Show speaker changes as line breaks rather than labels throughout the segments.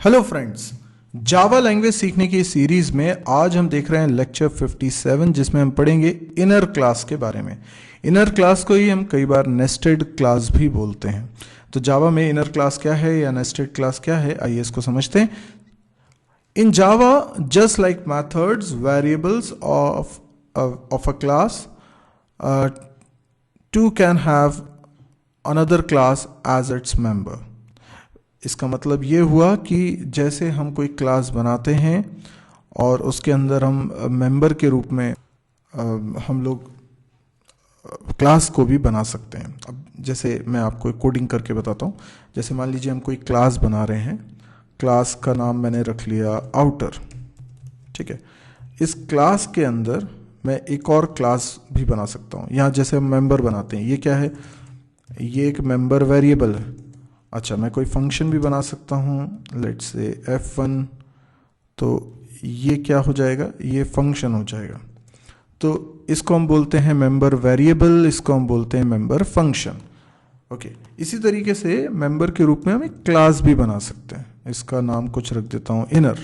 Hello friends, Java language सीखने की series में आज हम देख रहे हैं लेक्चर 57 जिसमें हम पढ़ेंगे इनर क्लास के बारे में। इनर क्लास को ही हम कई बार नेस्टेड क्लास भी बोलते हैं। तो जावा में इनर क्लास क्या है या नेस्टेड क्लास क्या है, आइए इसको समझते हैं। In Java, just like methods, variables of a class, too can have another class as its member. इसका मतलब ये हुआ कि जैसे हम कोई क्लास बनाते हैं और उसके अंदर हम मेंबर के रूप में हम लोग क्लास को भी बना सकते हैं। अब जैसे मैं आपको एक कोडिंग करके बताता हूँ। जैसे मान लीजिए हम कोई क्लास बना रहे हैं, क्लास का नाम मैंने रख लिया आउटर, ठीक है। इस क्लास के अंदर मैं एक और क्लास भी बना सकता हूँ। यहाँ जैसे हम मेंबर बनाते हैं, ये क्या है, ये एक मेंबर वेरिएबल है। अच्छा, मैं कोई फंक्शन भी बना सकता हूँ, लेट्स से f1, तो ये क्या हो जाएगा, ये फंक्शन हो जाएगा। तो इसको हम बोलते हैं मेंबर वेरिएबल, इसको हम बोलते हैं मेंबर फंक्शन। ओके, इसी तरीके से मेंबर के रूप में हम एक क्लास भी बना सकते हैं। इसका नाम कुछ रख देता हूँ इनर,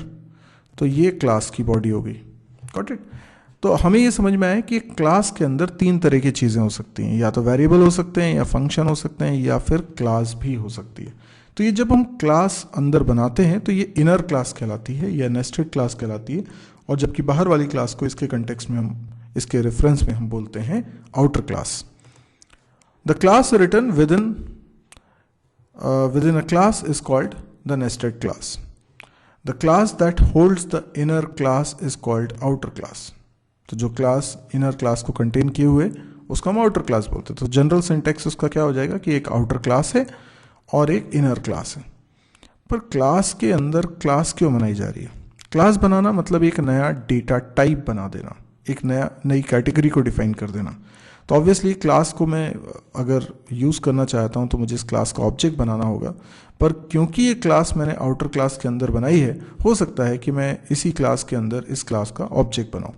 तो ये क्लास की बॉडी हो गई। Got it. तो हमें ये समझ में आया कि क्लास के अंदर तीन तरह की चीज़ें हो सकती हैं, या तो वेरिएबल हो सकते हैं, या फंक्शन हो सकते हैं, या फिर क्लास भी हो सकती है। तो ये जब हम क्लास अंदर बनाते हैं तो ये इनर क्लास कहलाती है या नेस्टेड क्लास कहलाती है, और जबकि बाहर वाली क्लास को इसके कंटेक्स्ट में हम, इसके रेफरेंस में हम बोलते हैं outer class. The class written within a class is called the nested class. The class that holds the inner class is called outer class. तो जो क्लास इनर क्लास को कंटेन किए हुए उसको हम आउटर क्लास बोलते हैं। तो जनरल सिंटैक्स उसका क्या हो जाएगा कि एक आउटर क्लास है और एक इनर क्लास है। पर क्लास के अंदर क्लास क्यों बनाई जा रही है? क्लास बनाना मतलब एक नया डेटा टाइप बना देना, एक नई कैटेगरी को डिफाइन कर देना। तो ऑब्वियसली क्लास को मैं अगर यूज़ करना चाहता हूँ तो मुझे इस क्लास का ऑब्जेक्ट बनाना होगा। पर क्योंकि ये क्लास मैंने आउटर क्लास के अंदर बनाई है, हो सकता है कि मैं इसी क्लास के अंदर इस क्लास का ऑब्जेक्ट बनाऊँ।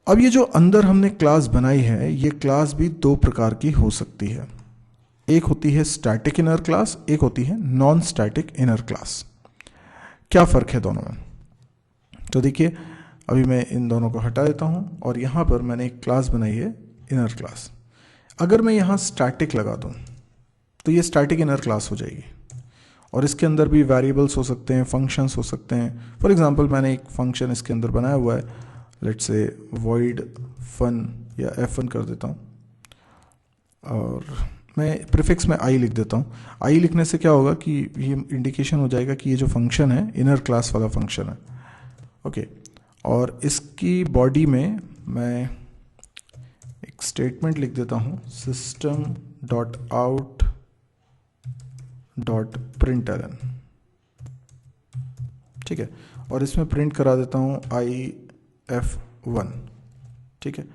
अब ये जो अंदर हमने क्लास बनाई है, ये क्लास भी दो प्रकार की हो सकती है। एक होती है स्टैटिक इनर क्लास, एक होती है नॉन स्टैटिक इनर क्लास। क्या फ़र्क है दोनों में? तो देखिए, अभी मैं इन दोनों को हटा देता हूँ और यहाँ पर मैंने एक क्लास बनाई है इनर क्लास। अगर मैं यहाँ स्टैटिक लगा दूँ तो ये स्टैटिक इनर क्लास हो जाएगी, और इसके अंदर भी वेरिएबल्स हो सकते हैं, फंक्शंस हो सकते हैं। फॉर एग्जांपल मैंने एक फंक्शन इसके अंदर बनाया हुआ है, लेट्स से void fun या f1 कर देता हूँ, और मैं प्रीफिक्स में आई लिख देता हूँ। आई लिखने से क्या होगा कि ये इंडिकेशन हो जाएगा कि ये जो फंक्शन है इनर क्लास वाला फंक्शन है। ओके, और इसकी बॉडी में मैं एक स्टेटमेंट लिख देता हूँ, system dot out dot println, ठीक है। और इसमें प्रिंट करा देता हूँ if1, ठीक है।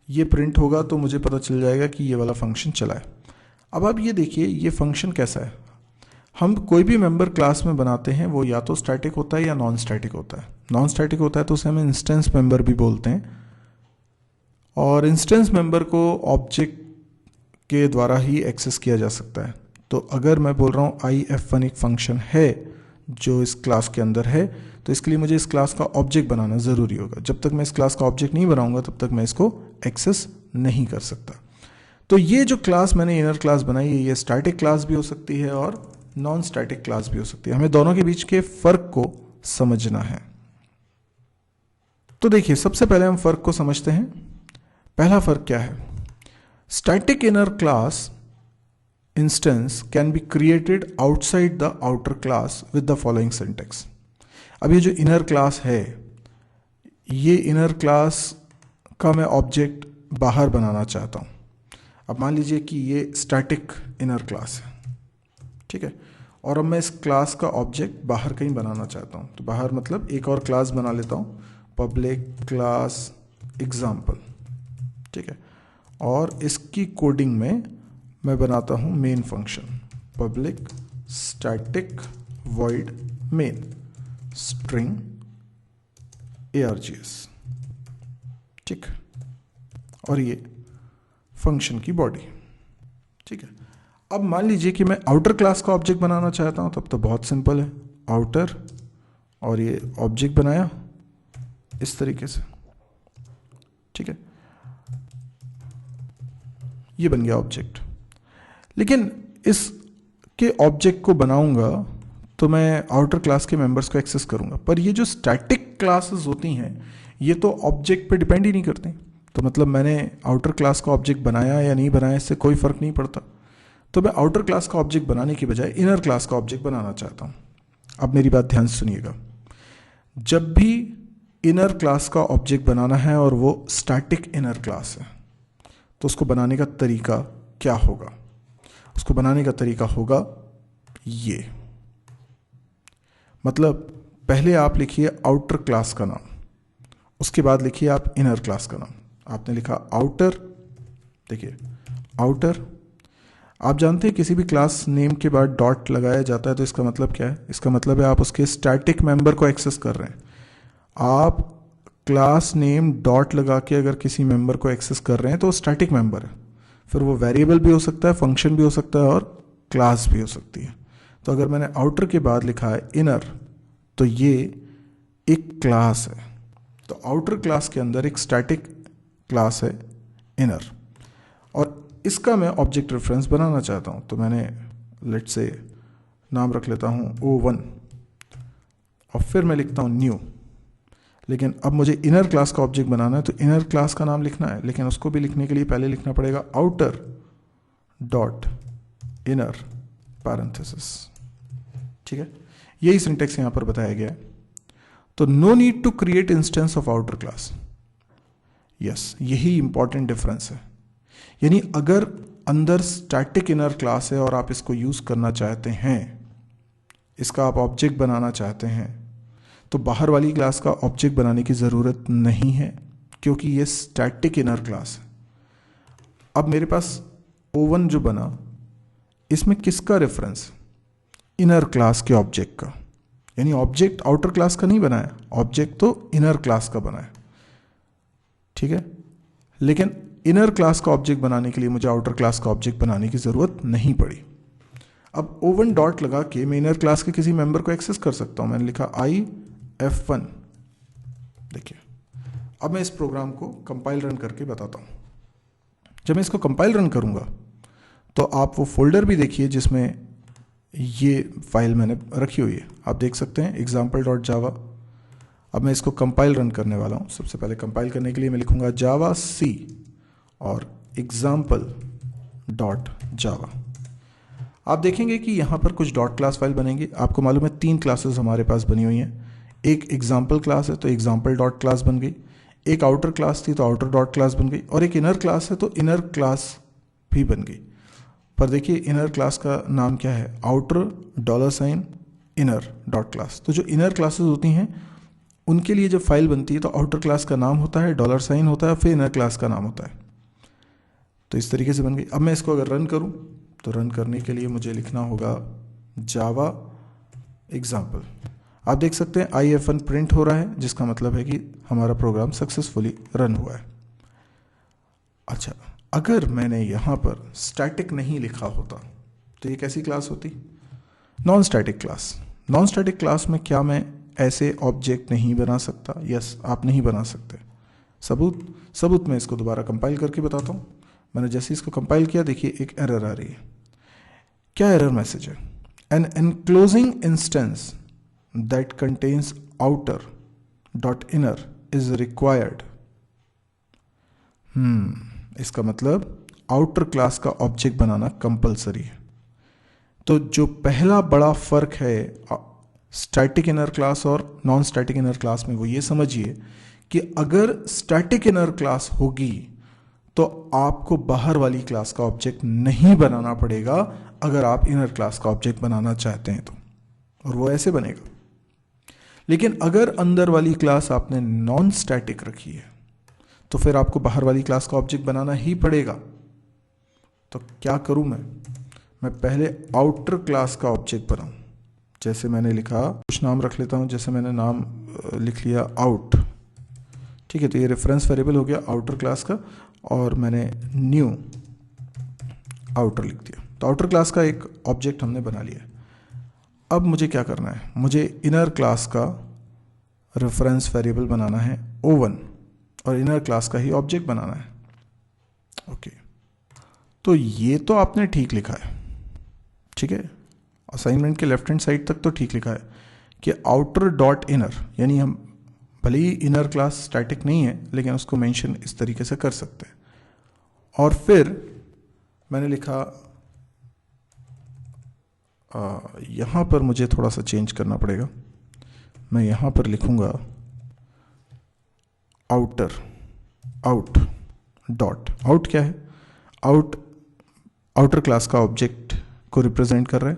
ये प्रिंट होगा तो मुझे पता चल जाएगा कि ये वाला फंक्शन चला है। अब आप ये देखिए, ये फंक्शन कैसा है। हम कोई भी मेंबर क्लास में बनाते हैं वो या तो स्टैटिक होता है या नॉन स्टैटिक होता है। नॉन स्टैटिक होता है तो उसे हम इंस्टेंस मेंबर भी बोलते हैं, और इंस्टेंस मेंबर को ऑब्जेक्ट के द्वारा ही एक्सेस किया जा सकता है। तो अगर मैं बोल रहा हूँ if1 एक फंक्शन है जो इस क्लास के अंदर है, तो इसके लिए मुझे इस क्लास का ऑब्जेक्ट बनाना ज़रूरी होगा। जब तक मैं इस क्लास का ऑब्जेक्ट नहीं बनाऊंगा तब तक मैं इसको एक्सेस नहीं कर सकता। तो ये जो क्लास मैंने इनर क्लास बनाई है, ये स्टैटिक क्लास भी हो सकती है और नॉन स्टैटिक क्लास भी हो सकती है। हमें दोनों के बीच के फ़र्क को समझना है। तो देखिए, सबसे पहले हम फ़र्क को समझते हैं। पहला फ़र्क क्या है? Static inner class instance can be created outside the outer class with the following syntax. अब ये जो इनर क्लास है, ये इनर क्लास का मैं ऑब्जेक्ट बाहर बनाना चाहता हूँ। अब मान लीजिए कि ये स्टैटिक इनर क्लास है, ठीक है, और अब मैं इस क्लास का ऑब्जेक्ट बाहर कहीं बनाना चाहता हूँ। तो बाहर मतलब एक और क्लास बना लेता हूँ, पब्लिक क्लास एग्जाम्पल, ठीक है। और इसकी कोडिंग में मैं बनाता हूँ main function, public static void main string args, ठीक, और ये फंक्शन की बॉडी, ठीक है। अब मान लीजिए कि मैं आउटर क्लास का ऑब्जेक्ट बनाना चाहता हूं, तब तो बहुत सिंपल है, आउटर, और ये ऑब्जेक्ट बनाया इस तरीके से, ठीक है, ये बन गया ऑब्जेक्ट। लेकिन इसके ऑब्जेक्ट को बनाऊंगा तो मैं आउटर क्लास के मेंबर्स को एक्सेस करूंगा, पर ये जो स्टैटिक क्लासेस होती हैं ये तो ऑब्जेक्ट पे डिपेंड ही नहीं करती। तो मतलब मैंने आउटर क्लास का ऑब्जेक्ट बनाया या नहीं बनाया इससे कोई फर्क नहीं पड़ता। तो मैं आउटर क्लास का ऑब्जेक्ट बनाने की बजाय इनर क्लास का ऑब्जेक्ट बनाना चाहता हूं। अब मेरी बात ध्यान से सुनिएगा, जब भी इनर क्लास का ऑब्जेक्ट बनाना है और वो स्टैटिक इनर क्लास है, तो उसको बनाने का तरीका क्या होगा? उसको बनाने का तरीका होगा ये, मतलब पहले आप लिखिए आउटर क्लास का नाम, उसके बाद लिखिए आप इनर क्लास का नाम। आपने लिखा आउटर, देखिए आउटर, आप जानते हैं किसी भी क्लास नेम के बाद डॉट लगाया जाता है तो इसका मतलब क्या है? इसका मतलब है आप उसके स्टैटिक मेंबर को एक्सेस कर रहे हैं। आप क्लास नेम डॉट लगा के अगर किसी मेंबर को एक्सेस कर रहे हैं तो स्टैटिक मेंबर है, फिर वो वेरिएबल भी हो सकता है, फंक्शन भी हो सकता है और क्लास भी हो सकती है। तो अगर मैंने आउटर के बाद लिखा है इनर, तो ये एक क्लास है। तो आउटर क्लास के अंदर एक स्टैटिक क्लास है इनर, और इसका मैं ऑब्जेक्ट रेफरेंस बनाना चाहता हूं। तो मैंने लेट से नाम रख लेता हूं O1 और फिर मैं लिखता हूं न्यू। लेकिन अब मुझे इनर क्लास का ऑब्जेक्ट बनाना है तो इनर क्लास का नाम लिखना है, लेकिन उसको भी लिखने के लिए पहले लिखना पड़ेगा आउटर डॉट इनर पैरेंथेसिस, ठीक है। यही सिंटेक्स यहां पर बताया गया है। तो no need to create instance of outer class, yes, यही इंपॉर्टेंट डिफरेंस है। यानी अगर अंदर स्टैटिक इनर क्लास है और आप इसको यूज करना चाहते हैं, इसका आप ऑब्जेक्ट बनाना चाहते हैं, तो बाहर वाली क्लास का ऑब्जेक्ट बनाने की जरूरत नहीं है, क्योंकि ये स्टैटिक इनर क्लास है। अब मेरे पास O1 जो बना, इसमें किसका रेफरेंस? इनर क्लास के ऑब्जेक्ट का। यानी ऑब्जेक्ट आउटर क्लास का नहीं बनाया, ऑब्जेक्ट तो इनर क्लास का बनाया, ठीक है। लेकिन इनर क्लास का ऑब्जेक्ट बनाने के लिए मुझे आउटर क्लास का ऑब्जेक्ट बनाने की जरूरत नहीं पड़ी। अब O1 डॉट लगा के मैं इनर क्लास के किसी मेंबर को एक्सेस कर सकता हूं। मैंने लिखा IF1, देखिए। अब मैं इस प्रोग्राम को कंपाइल रन करके बताता हूं। जब मैं इसको कंपाइल रन करूंगा तो आप वो फोल्डर भी देखिए जिसमें ये फाइल मैंने रखी हुई है, आप देख सकते हैं example.java। अब मैं इसको कंपाइल रन करने वाला हूं। सबसे पहले कंपाइल करने के लिए मैं लिखूंगा javac और example.java। आप देखेंगे कि यहां पर कुछ डॉट क्लास फाइल बनेंगी। आपको मालूम है 3 क्लासेस हमारे पास बनी हुई हैं। एक एग्जाम्पल क्लास है तो एग्जाम्पल डॉट क्लास बन गई, एक आउटर क्लास थी तो आउटर डॉट क्लास बन गई, और एक इनर क्लास है तो इनर क्लास भी बन गई। पर देखिए इनर क्लास का नाम क्या है? Outer $inner dot class. तो जो इनर क्लासेस होती हैं उनके लिए जब फाइल बनती है तो आउटर क्लास का नाम होता है, $साइन होता है, फिर इनर क्लास का नाम होता है। तो इस तरीके से बन गई। अब मैं इसको अगर रन करूं तो रन करने के लिए मुझे लिखना होगा जावा एग्जाम्पल। आप देख सकते हैं IF1 प्रिंट हो रहा है, जिसका मतलब है कि हमारा प्रोग्राम सक्सेसफुली रन हुआ है। अच्छा, अगर मैंने यहां पर स्टैटिक नहीं लिखा होता तो ये कैसी क्लास होती? Non static class. Non static class में क्या मैं ऐसे ऑब्जेक्ट नहीं बना सकता? यस, आप नहीं बना सकते। सबूत मैं इसको दोबारा कंपाइल करके बताता हूं। मैंने जैसे इसको कंपाइल किया, देखिए एक एरर आ रही है। क्या एरर मैसेज है? An enclosing instance that contains outer dot inner is required. इसका मतलब आउटर क्लास का ऑब्जेक्ट बनाना कंपलसरी है। तो जो पहला बड़ा फर्क है स्टैटिक इनर क्लास और नॉन स्टैटिक इनर क्लास में, वो ये समझिए कि अगर स्टैटिक इनर क्लास होगी तो आपको बाहर वाली क्लास का ऑब्जेक्ट नहीं बनाना पड़ेगा अगर आप इनर क्लास का ऑब्जेक्ट बनाना चाहते हैं तो, और वो ऐसे बनेगा। लेकिन अगर अंदर वाली क्लास आपने नॉन स्टैटिक रखी है तो फिर आपको बाहर वाली क्लास का ऑब्जेक्ट बनाना ही पड़ेगा। तो क्या करूं मैं पहले आउटर क्लास का ऑब्जेक्ट बनाऊं। जैसे मैंने लिखा, कुछ नाम रख लेता हूं, जैसे मैंने नाम लिख लिया आउट, ठीक है। तो ये रेफरेंस वेरिएबल हो गया आउटर क्लास का, और मैंने न्यू आउटर लिख दिया। तो आउटर क्लास का एक ऑब्जेक्ट हमने बना लिया। अब मुझे क्या करना है, मुझे इनर क्लास का रेफरेंस वेरिएबल बनाना है O1 और इनर क्लास का ही ऑब्जेक्ट बनाना है। ओके, तो ये तो आपने ठीक लिखा है, ठीक है, असाइनमेंट के लेफ्ट हैंड साइड तक तो ठीक लिखा है कि आउटर डॉट इनर, यानी हम भले ही इनर क्लास स्टैटिक नहीं है लेकिन उसको मेंशन इस तरीके से कर सकते हैं। और फिर मैंने लिखा यहाँ पर मुझे थोड़ा सा चेंज करना पड़ेगा, मैं यहाँ पर लिखूँगा आउटर, आउट डॉट, आउट क्या है, आउट आउटर क्लास का ऑब्जेक्ट को रिप्रेजेंट कर रहा है,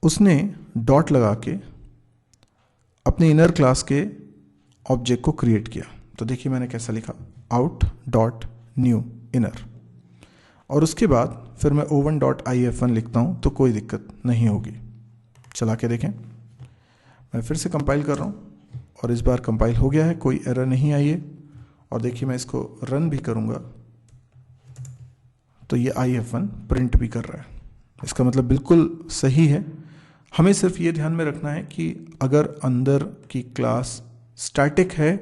उसने डॉट लगा के अपने इनर क्लास के ऑब्जेक्ट को क्रिएट किया। तो देखिए मैंने कैसा लिखा, आउट डॉट न्यू इनर, और उसके बाद फिर मैं O1 डॉट IF1 लिखता हूँ तो कोई दिक्कत नहीं होगी। चला के देखें, मैं फिर से कंपाइल कर रहा हूँ और इस बार कंपाइल हो गया है, कोई एरर नहीं आई है। और देखिए मैं इसको रन भी करूँगा तो ये IF1 प्रिंट भी कर रहा है, इसका मतलब बिल्कुल सही है। हमें सिर्फ ये ध्यान में रखना है कि अगर अंदर की क्लास स्टैटिक है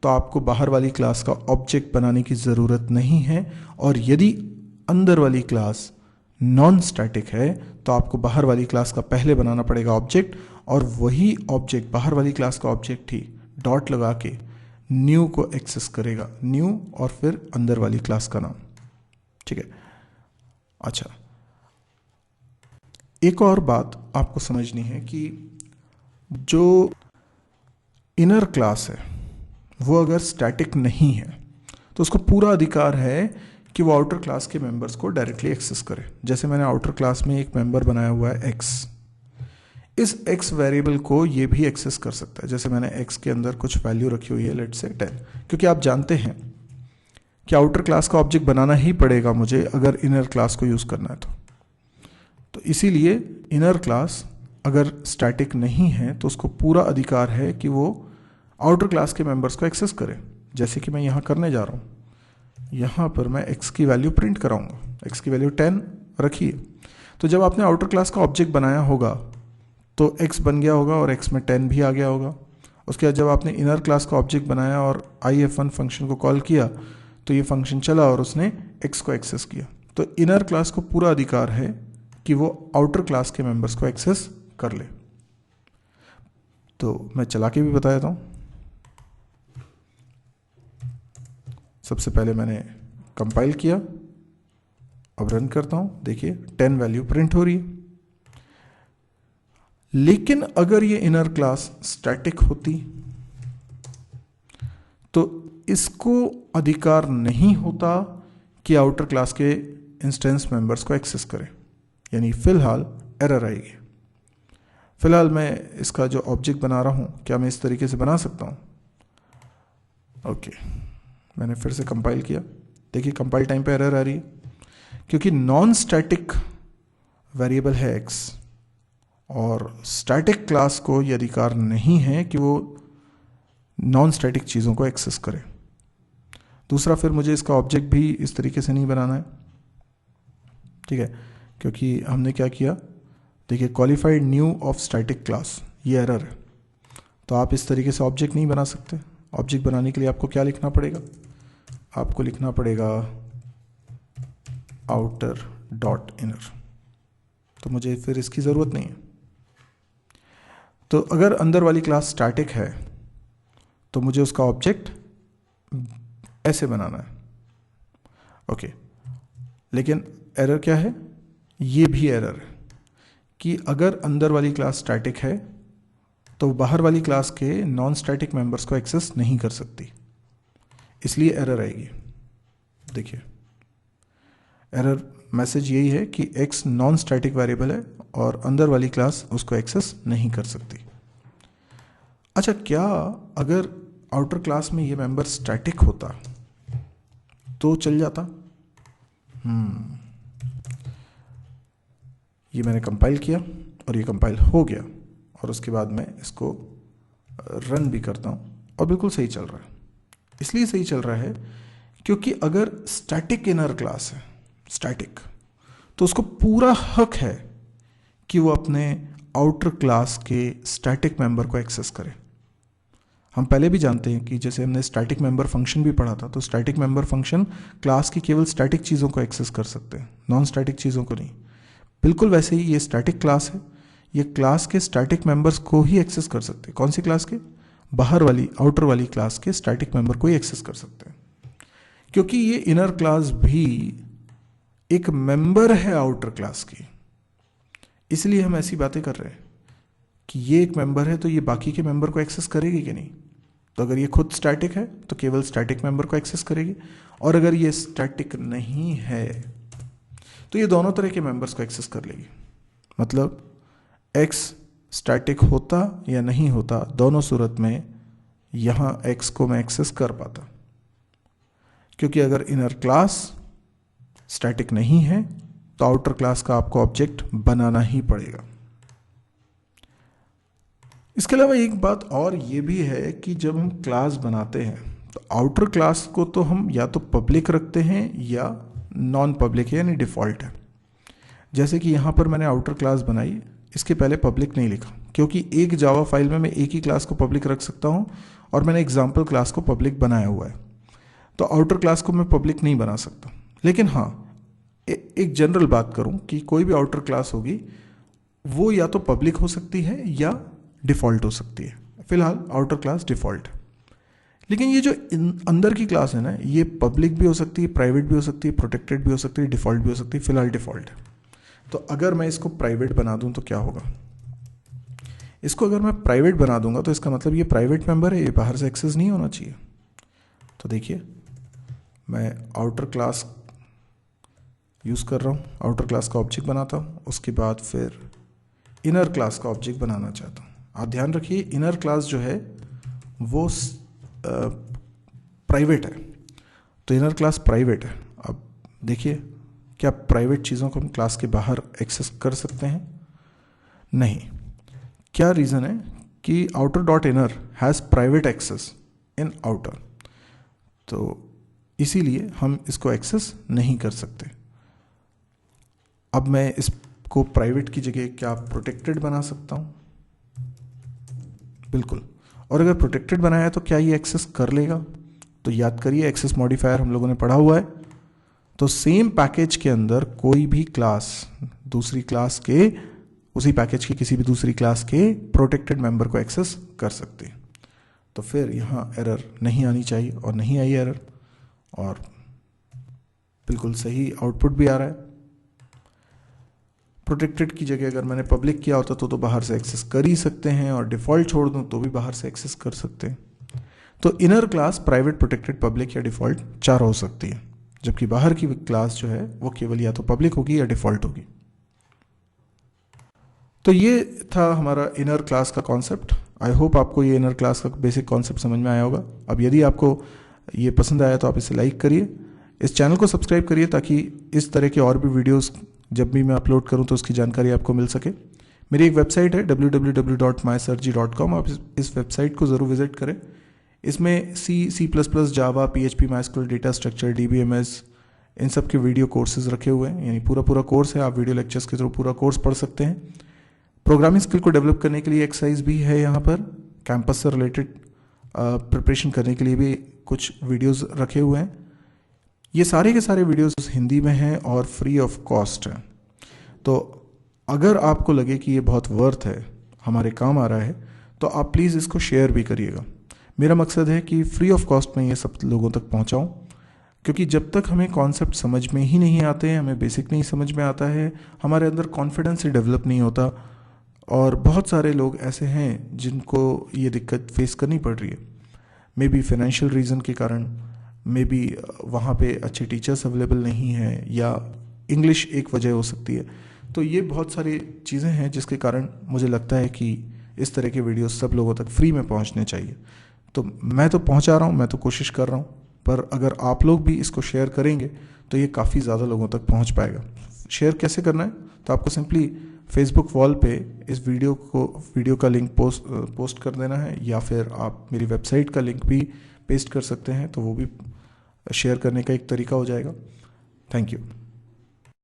तो आपको बाहर वाली क्लास का ऑब्जेक्ट बनाने की ज़रूरत नहीं है, और यदि अंदर वाली क्लास नॉन स्टैटिक है तो आपको बाहर वाली क्लास का पहले बनाना पड़ेगा ऑब्जेक्ट, और वही ऑब्जेक्ट बाहर वाली क्लास का ऑब्जेक्ट ही डॉट लगा के न्यू को एक्सेस करेगा, न्यू और फिर अंदर वाली क्लास का नाम, ठीक है। अच्छा, एक और बात आपको समझनी है कि जो इनर क्लास है वो अगर स्टैटिक नहीं है तो उसको पूरा अधिकार है कि वो आउटर क्लास के मेंबर्स को डायरेक्टली एक्सेस करे। जैसे मैंने आउटर क्लास में एक मेंबर बनाया हुआ है x, इस x वेरिएबल को ये भी एक्सेस कर सकता है। जैसे मैंने x के अंदर कुछ वैल्यू रखी हुई है, लेट्स से 10, क्योंकि आप जानते हैं कि आउटर क्लास का ऑब्जेक्ट बनाना ही पड़ेगा मुझे अगर इनर क्लास को यूज़ करना है तो इसीलिए इनर क्लास अगर स्टैटिक नहीं है तो उसको पूरा अधिकार है कि वो आउटर क्लास के मेंबर्स को एक्सेस करे। जैसे कि मैं यहाँ करने जा रहा हूँ, यहाँ पर मैं x की वैल्यू प्रिंट कराऊंगा, x की वैल्यू 10 रखिए। तो जब आपने आउटर क्लास का ऑब्जेक्ट बनाया होगा तो x बन गया होगा और x में 10 भी आ गया होगा। उसके बाद जब आपने इनर क्लास का ऑब्जेक्ट बनाया और IF1 फंक्शन को कॉल किया तो ये फंक्शन चला और उसने x को एक्सेस किया। तो इनर क्लास को पूरा अधिकार है कि वो आउटर क्लास के मेंबर्स को एक्सेस कर ले। तो मैं चला के भी बता देता हूँ। सबसे पहले मैंने कंपाइल किया, अब रन करता हूँ, देखिए 10 वैल्यू प्रिंट हो रही है। लेकिन अगर ये इनर क्लास स्टैटिक होती तो इसको अधिकार नहीं होता कि आउटर क्लास के इंस्टेंस मेंबर्स को एक्सेस करे, यानी फिलहाल एरर आएगी। फिलहाल मैं इसका जो ऑब्जेक्ट बना रहा हूँ, क्या मैं इस तरीके से बना सकता हूँ? ओके, मैंने फिर से कंपाइल किया, देखिए कंपाइल टाइम पे एरर आ रही है क्योंकि नॉन स्टैटिक वेरिएबल है x और स्टैटिक क्लास को ये अधिकार नहीं है कि वो नॉन स्टैटिक चीज़ों को एक्सेस करे। दूसरा, फिर मुझे इसका ऑब्जेक्ट भी इस तरीके से नहीं बनाना है, ठीक है, क्योंकि हमने क्या किया, देखिए qualified new of static class, ये एरर है। तो आप इस तरीके से ऑब्जेक्ट नहीं बना सकते। ऑब्जेक्ट बनाने के लिए आपको क्या लिखना पड़ेगा? आपको लिखना पड़ेगा आउटर डॉट इनर। तो मुझे फिर इसकी ज़रूरत नहीं है। तो अगर अंदर वाली क्लास स्टैटिक है तो मुझे उसका ऑब्जेक्ट ऐसे बनाना है, ओके। लेकिन एरर क्या है? ये भी एरर है कि अगर अंदर वाली क्लास स्टैटिक है तो बाहर वाली क्लास के नॉन स्टैटिक मेंबर्स को एक्सेस नहीं कर सकती, इसलिए एरर आएगी। देखिए एरर मैसेज यही है कि x नॉन स्टैटिक वेरिएबल है और अंदर वाली क्लास उसको एक्सेस नहीं कर सकती। अच्छा, क्या अगर आउटर क्लास में ये मेंबर स्टैटिक होता तो चल जाता? ये मैंने कंपाइल किया और ये कंपाइल हो गया और उसके बाद मैं इसको रन भी करता हूँ और बिल्कुल सही चल रहा है। इसलिए सही चल रहा है क्योंकि अगर स्टैटिक इनर क्लास है, स्टैटिक, तो उसको पूरा हक है कि वो अपने आउटर क्लास के स्टैटिक मेंबर को एक्सेस करे। हम पहले भी जानते हैं कि जैसे हमने स्टैटिक मेंबर फंक्शन भी पढ़ा था, तो स्टैटिक मेंबर फंक्शन क्लास की केवल स्टैटिक चीज़ों को एक्सेस कर सकते हैं, नॉन स्टैटिक चीज़ों को नहीं। बिल्कुल वैसे ही ये स्टैटिक क्लास है, ये क्लास के स्टैटिक मेंबर्स को ही एक्सेस कर सकते हैं। कौन सी क्लास के? बाहर वाली, आउटर वाली क्लास के स्टैटिक मेंबर को ही एक्सेस कर सकते हैं, क्योंकि ये इनर क्लास भी एक मेंबर है आउटर क्लास की। इसलिए हम ऐसी बातें कर रहे हैं कि ये एक मेंबर है तो ये बाकी के मेंबर को एक्सेस करेगी कि नहीं। तो अगर ये खुद स्टैटिक है तो केवल स्टैटिक मेंबर को एक्सेस करेगी, और अगर ये स्टैटिक नहीं है तो ये दोनों तरह के मेंबर्स को एक्सेस कर लेगी। मतलब x स्टैटिक होता या नहीं होता, दोनों सूरत में यहाँ x को मैं एक्सेस कर पाता, क्योंकि अगर इनर क्लास स्टैटिक नहीं है तो आउटर क्लास का आपको ऑब्जेक्ट बनाना ही पड़ेगा। इसके अलावा एक बात और ये भी है कि जब हम क्लास बनाते हैं तो आउटर क्लास को तो हम या तो पब्लिक रखते हैं या नॉन पब्लिक है, यानी डिफ़ॉल्ट है। जैसे कि यहाँ पर मैंने आउटर क्लास बनाई, इसके पहले पब्लिक नहीं लिखा, क्योंकि एक जावा फाइल में मैं एक ही क्लास को पब्लिक रख सकता हूँ और मैंने एग्जाम्पल क्लास को पब्लिक बनाया हुआ है, तो आउटर क्लास को मैं पब्लिक नहीं बना सकता। लेकिन हाँ, एक जनरल बात करूँ कि कोई भी आउटर क्लास होगी वो या तो पब्लिक हो सकती है या डिफ़ॉल्ट हो सकती है। फिलहाल आउटर क्लास डिफ़ॉल्ट है, लेकिन ये जो अंदर की क्लास है ना, ये पब्लिक भी हो सकती है, प्राइवेट भी हो सकती है, प्रोटेक्टेड भी हो सकती है, डिफ़ॉल्ट भी हो सकती है। फिलहाल डिफ़ॉल्ट है। तो अगर मैं इसको प्राइवेट बना दूं तो क्या होगा? इसको अगर मैं प्राइवेट बना दूंगा तो इसका मतलब ये प्राइवेट मेंबर है, ये बाहर से एक्सेस नहीं होना चाहिए। तो देखिए, मैं आउटर क्लास यूज़ कर रहा हूँ, आउटर क्लास का ऑब्जेक्ट बनाता हूँ, उसके बाद फिर इनर क्लास का ऑब्जेक्ट बनाना चाहता हूँ। आप ध्यान रखिए, इनर क्लास जो है वो प्राइवेट है, तो इनर क्लास प्राइवेट है। अब देखिए, क्या प्राइवेट चीज़ों को हम क्लास के बाहर एक्सेस कर सकते हैं? नहीं। क्या रीज़न है? कि outer dot inner has private access in outer, तो इसीलिए हम इसको एक्सेस नहीं कर सकते। अब मैं इसको प्राइवेट की जगह क्या प्रोटेक्टेड बना सकता हूँ? बिल्कुल। और अगर प्रोटेक्टेड बनाया है तो क्या ये एक्सेस कर लेगा? तो याद करिए, एक्सेस मॉडिफायर हम लोगों ने पढ़ा हुआ है। तो सेम पैकेज के अंदर कोई भी क्लास दूसरी क्लास के, उसी पैकेज की किसी भी दूसरी क्लास के प्रोटेक्टेड मेंबर को एक्सेस कर सकते हैं। तो फिर यहाँ एरर नहीं आनी चाहिए, और नहीं आई एरर, और बिल्कुल सही आउटपुट भी आ रहा है। प्रोटेक्टेड की जगह अगर मैंने पब्लिक किया होता तो बाहर से एक्सेस कर ही सकते हैं, और डिफ़ॉल्ट छोड़ दूँ तो भी बाहर से एक्सेस कर सकते हैं। तो inner class private, protected, public या डिफ़ॉल्ट 4 हो सकती है, जबकि बाहर की क्लास जो है वो केवल या तो पब्लिक होगी या डिफ़ॉल्ट होगी। तो ये था हमारा इनर क्लास का कॉन्सेप्ट। आई होप आपको ये इनर क्लास का बेसिक कॉन्सेप्ट समझ में आया होगा। अब यदि आपको ये पसंद आया तो आप इसे लाइक करिए, इस चैनल को सब्सक्राइब करिए, ताकि इस तरह के और भी वीडियोस जब भी मैं अपलोड करूं तो उसकी जानकारी आपको मिल सके। मेरी एक वेबसाइट है www.mysirji.com, आप इस वेबसाइट को ज़रूर विजिट करें। इसमें C++, जावा, PHP, MySQL, data structure, DBMS, इन सब के वीडियो कोर्सेज रखे हुए हैं, यानी पूरा कोर्स है। आप वीडियो लेक्चर्स के थ्रू पूरा कोर्स पढ़ सकते हैं। प्रोग्रामिंग स्किल को डेवलप करने के लिए एक्सरसाइज भी है यहाँ पर। कैंपस से रिलेटेड प्रिपरेशन करने के लिए भी कुछ वीडियोस रखे हुए हैं। ये सारे के सारे वीडियोस हिंदी में हैं और फ्री ऑफ कॉस्ट हैं। तो अगर आपको लगे कि ये बहुत वर्थ है, हमारे काम आ रहा है, तो आप प्लीज़ इसको शेयर भी करिएगा। मेरा मकसद है कि फ्री ऑफ कॉस्ट में ये सब लोगों तक पहुंचाऊं, क्योंकि जब तक हमें कॉन्सेप्ट समझ में ही नहीं आते हैं, हमें बेसिक नहीं समझ में आता है, हमारे अंदर कॉन्फिडेंस ही डेवलप नहीं होता। और बहुत सारे लोग ऐसे हैं जिनको ये दिक्कत फेस करनी पड़ रही है, मे बी फाइनेंशियल रीज़न के कारण, मे बी वहाँ पे अच्छे टीचर्स अवेलेबल नहीं हैं, या इंग्लिश एक वजह हो सकती है। तो ये बहुत सारी चीज़ें हैं जिसके कारण मुझे लगता है कि इस तरह के वीडियो सब लोगों तक फ्री में पहुँचने चाहिए। तो मैं तो पहुँचा रहा हूँ, मैं तो कोशिश कर रहा हूँ, पर अगर आप लोग भी इसको शेयर करेंगे तो ये काफ़ी ज़्यादा लोगों तक पहुँच पाएगा। शेयर कैसे करना है? तो आपको सिंपली फेसबुक वॉल पे इस वीडियो का लिंक पोस्ट कर देना है, या फिर आप मेरी वेबसाइट का लिंक भी पेस्ट कर सकते हैं, तो वो भी शेयर करने का एक तरीका हो जाएगा। Thank you.